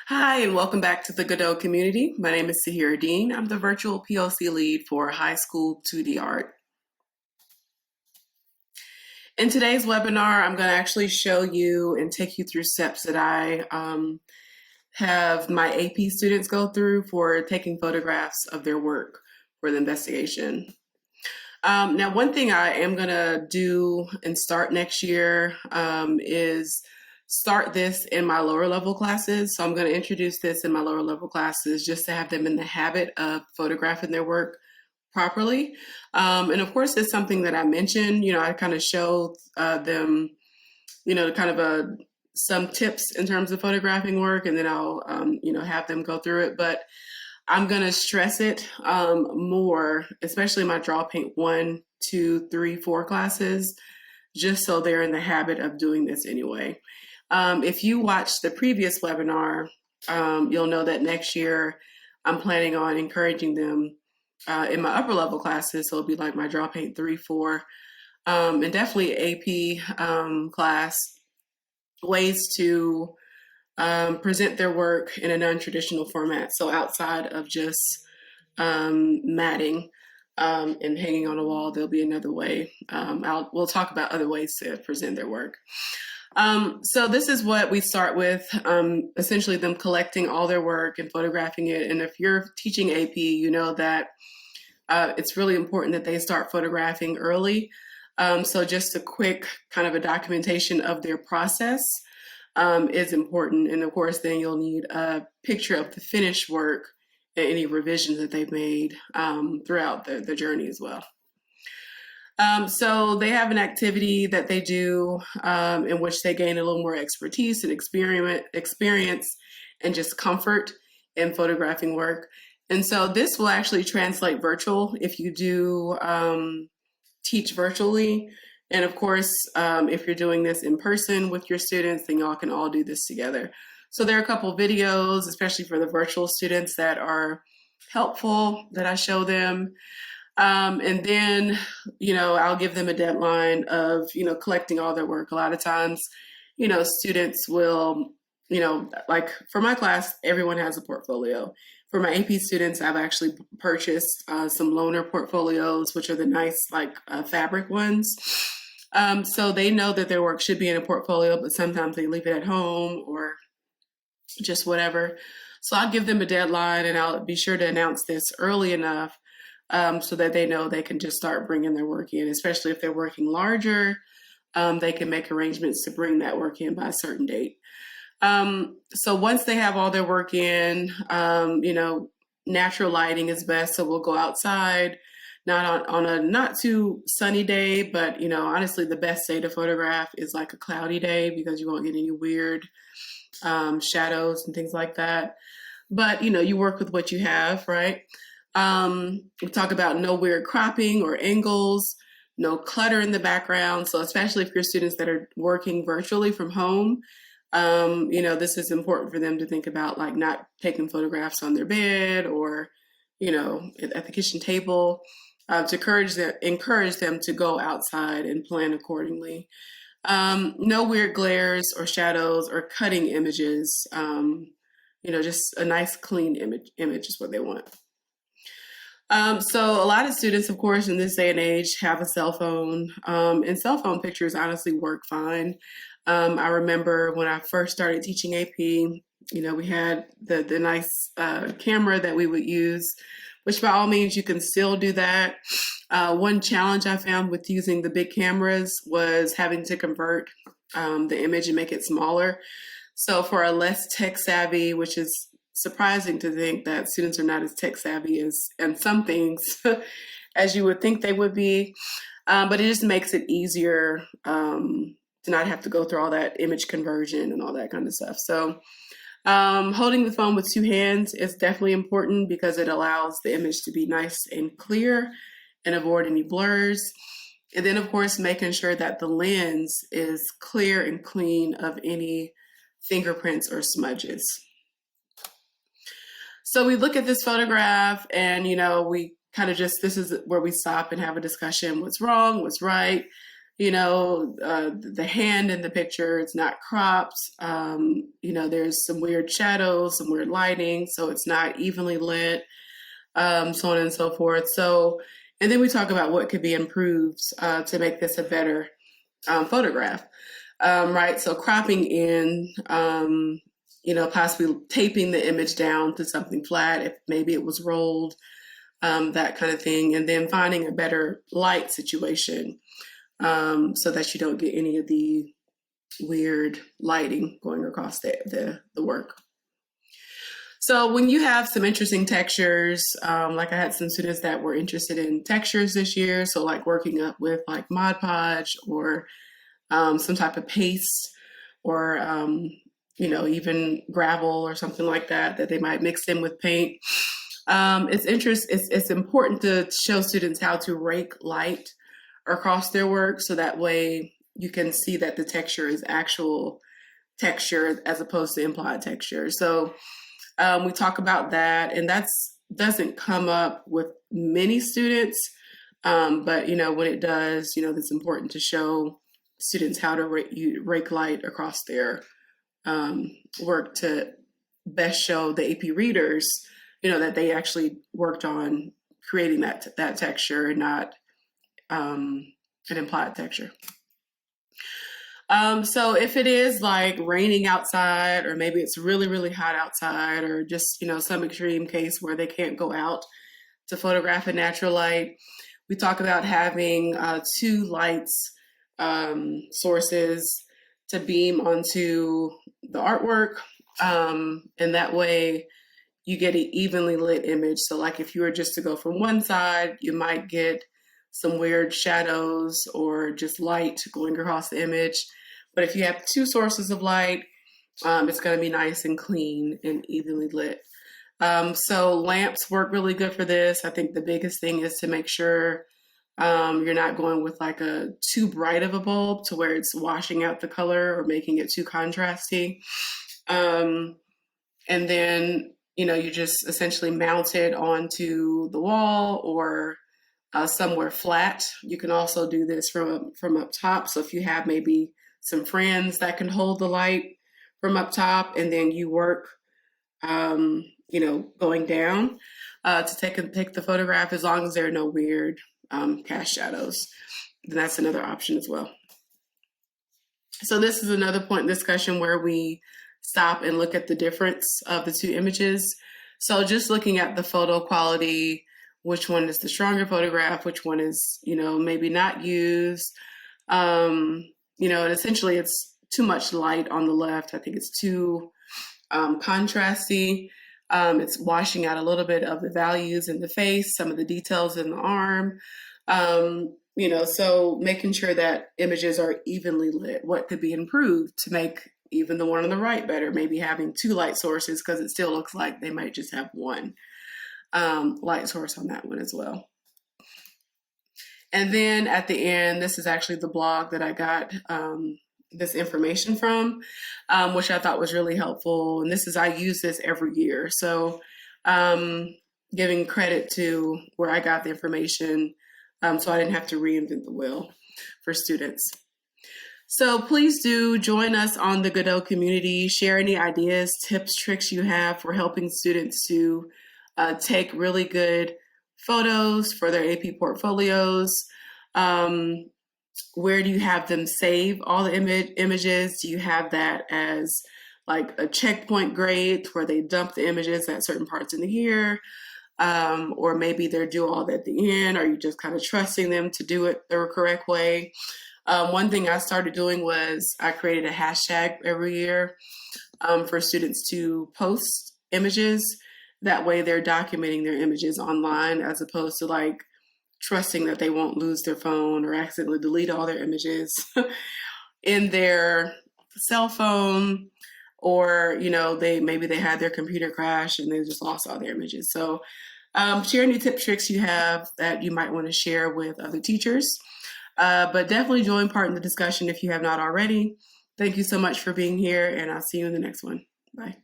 Hi, and welcome back to the Godot community. My name is Sahira Dean. I'm the virtual PLC lead for high school 2D art. In today's webinar, I'm going to actually show you and take you through steps that I have my AP students go through for taking photographs of their work for the investigation. Now, one thing I am going to do and start next year is start this in my lower level classes. So I'm going to introduce this in my lower level classes just to have them in the habit of photographing their work properly. And of course, it's something that I mentioned, I kind of show them, kind of some tips in terms of photographing work, and then I'll, have them go through it. But I'm going to stress it more, especially my draw paint 1, 2, 3, 4 classes, just so they're in the habit of doing this anyway. If you watched the previous webinar, you'll know that next year I'm planning on encouraging them in my upper level classes. So it'll be like my draw paint 3, 4, and definitely AP class, ways to present their work in a non-traditional format. So outside of just matting and hanging on a wall, there'll be another way. We'll talk about other ways to present their work. So this is what we start with, essentially them collecting all their work and photographing it. And if you're teaching AP, you know that it's really important that they start photographing early. So just a quick kind of a documentation of their process is important. And of course, then you'll need a picture of the finished work and any revisions that they've made throughout the journey as well. So they have an activity that they do in which they gain a little more expertise and experience and just comfort in photographing work. And so this will actually translate virtual if you do teach virtually. And of course, if you're doing this in person with your students, then y'all can all do this together. So there are a couple videos, especially for the virtual students, that are helpful that I show them. And then, I'll give them a deadline of, collecting all their work. A lot of times, students will, like for my class, everyone has a portfolio. For my AP students, I've actually purchased some loaner portfolios, which are the nice, fabric ones. So they know that their work should be in a portfolio, but sometimes they leave it at home or just whatever. So I'll give them a deadline, and I'll be sure to announce this early enough so that they know they can just start bringing their work in, especially if they're working larger. They can make arrangements to bring that work in by a certain date. So once they have all their work in, natural lighting is best. So we'll go outside, not on a not too sunny day, but, honestly, the best day to photograph is like a cloudy day because you won't get any weird shadows and things like that. But, you work with what you have, right? We talk about no weird cropping or angles, no clutter in the background. So especially if you're students that are working virtually from home, this is important for them to think about, like not taking photographs on their bed or, at the kitchen table, to encourage them to go outside and plan accordingly. No weird glares or shadows or cutting images. Just a nice clean image is what they want. So a lot of students, of course, in this day and age have a cell phone, and cell phone pictures honestly work fine. I remember when I first started teaching AP, we had the nice camera that we would use, which by all means you can still do that. One challenge I found with using the big cameras was having to convert the image and make it smaller. So for a less tech savvy, which is surprising to think that students are not as tech savvy and some things as you would think they would be, but it just makes it easier to not have to go through all that image conversion and all that kind of stuff. So holding the phone with two hands is definitely important because it allows the image to be nice and clear and avoid any blurs. And then, of course, making sure that the lens is clear and clean of any fingerprints or smudges. So we look at this photograph and, we kind of this is where we stop and have a discussion. What's wrong? What's right? The hand in the picture, it's not cropped. There's some weird shadows, some weird lighting, so it's not evenly lit, so on and so forth. So, and then we talk about what could be improved to make this a better photograph, right? So cropping in, possibly taping the image down to something flat if maybe it was rolled, that kind of thing, and then finding a better light situation so that you don't get any of the weird lighting going across the work. So when you have some interesting textures, like I had some students that were interested in textures this year, so like working up with like Mod Podge or some type of paste or even gravel or something like that they might mix in with paint. It's important to show students how to rake light across their work, so that way you can see that the texture is actual texture as opposed to implied texture. So we talk about that, and that doesn't come up with many students, but when it does, it's important to show students how to rake light across their work to best show the AP readers, that they actually worked on creating that texture and not an implied texture. So if it is like raining outside, or maybe it's really, really hot outside, or just, some extreme case where they can't go out to photograph in natural light, we talk about having 2 lights sources to beam onto the artwork. And that way you get an evenly lit image. So like if you were just to go from one side, you might get some weird shadows or just light going across the image. But if you have 2 sources of light, it's going to be nice and clean and evenly lit. So lamps work really good for this. I think the biggest thing is to make sure you're not going with like a too bright of a bulb to where it's washing out the color or making it too contrasty. And then, you just essentially mount it onto the wall or somewhere flat. You can also do this from up top. So if you have maybe some friends that can hold the light from up top, and then you work, going down to take the photograph, as long as there are no weird cast shadows, then that's another option as well. So this is another point in discussion where we stop and look at the difference of the 2 images. So just looking at the photo quality, which one is the stronger photograph, which one is, maybe not used. And essentially it's too much light on the left. I think it's too contrasty. It's washing out a little bit of the values in the face, some of the details in the arm. So making sure that images are evenly lit. What could be improved to make even the one on the right better? Maybe having 2 light sources, because it still looks like they might just have 1 light source on that one as well. And then at the end, this is actually the blog that I got this information from, which I thought was really helpful. And I use this every year. So giving credit to where I got the information, so I didn't have to reinvent the wheel for students. So please do join us on the Godot community. Share any ideas, tips, tricks you have for helping students to take really good photos for their AP portfolios. Where do you have them save all the images? Do you have that as like a checkpoint grade where they dump the images at certain parts in the year? Or maybe they're do all that at the end. Are you just kind of trusting them to do it the correct way? One thing I started doing was I created a hashtag every year for students to post images. That way they're documenting their images online, as opposed to like trusting that they won't lose their phone or accidentally delete all their images in their cell phone, or maybe they had their computer crash and they just lost all their images. So share any tips, tricks you have that you might want to share with other teachers. But definitely join part in the discussion if you have not already. Thank you so much for being here, and I'll see you in the next one. Bye.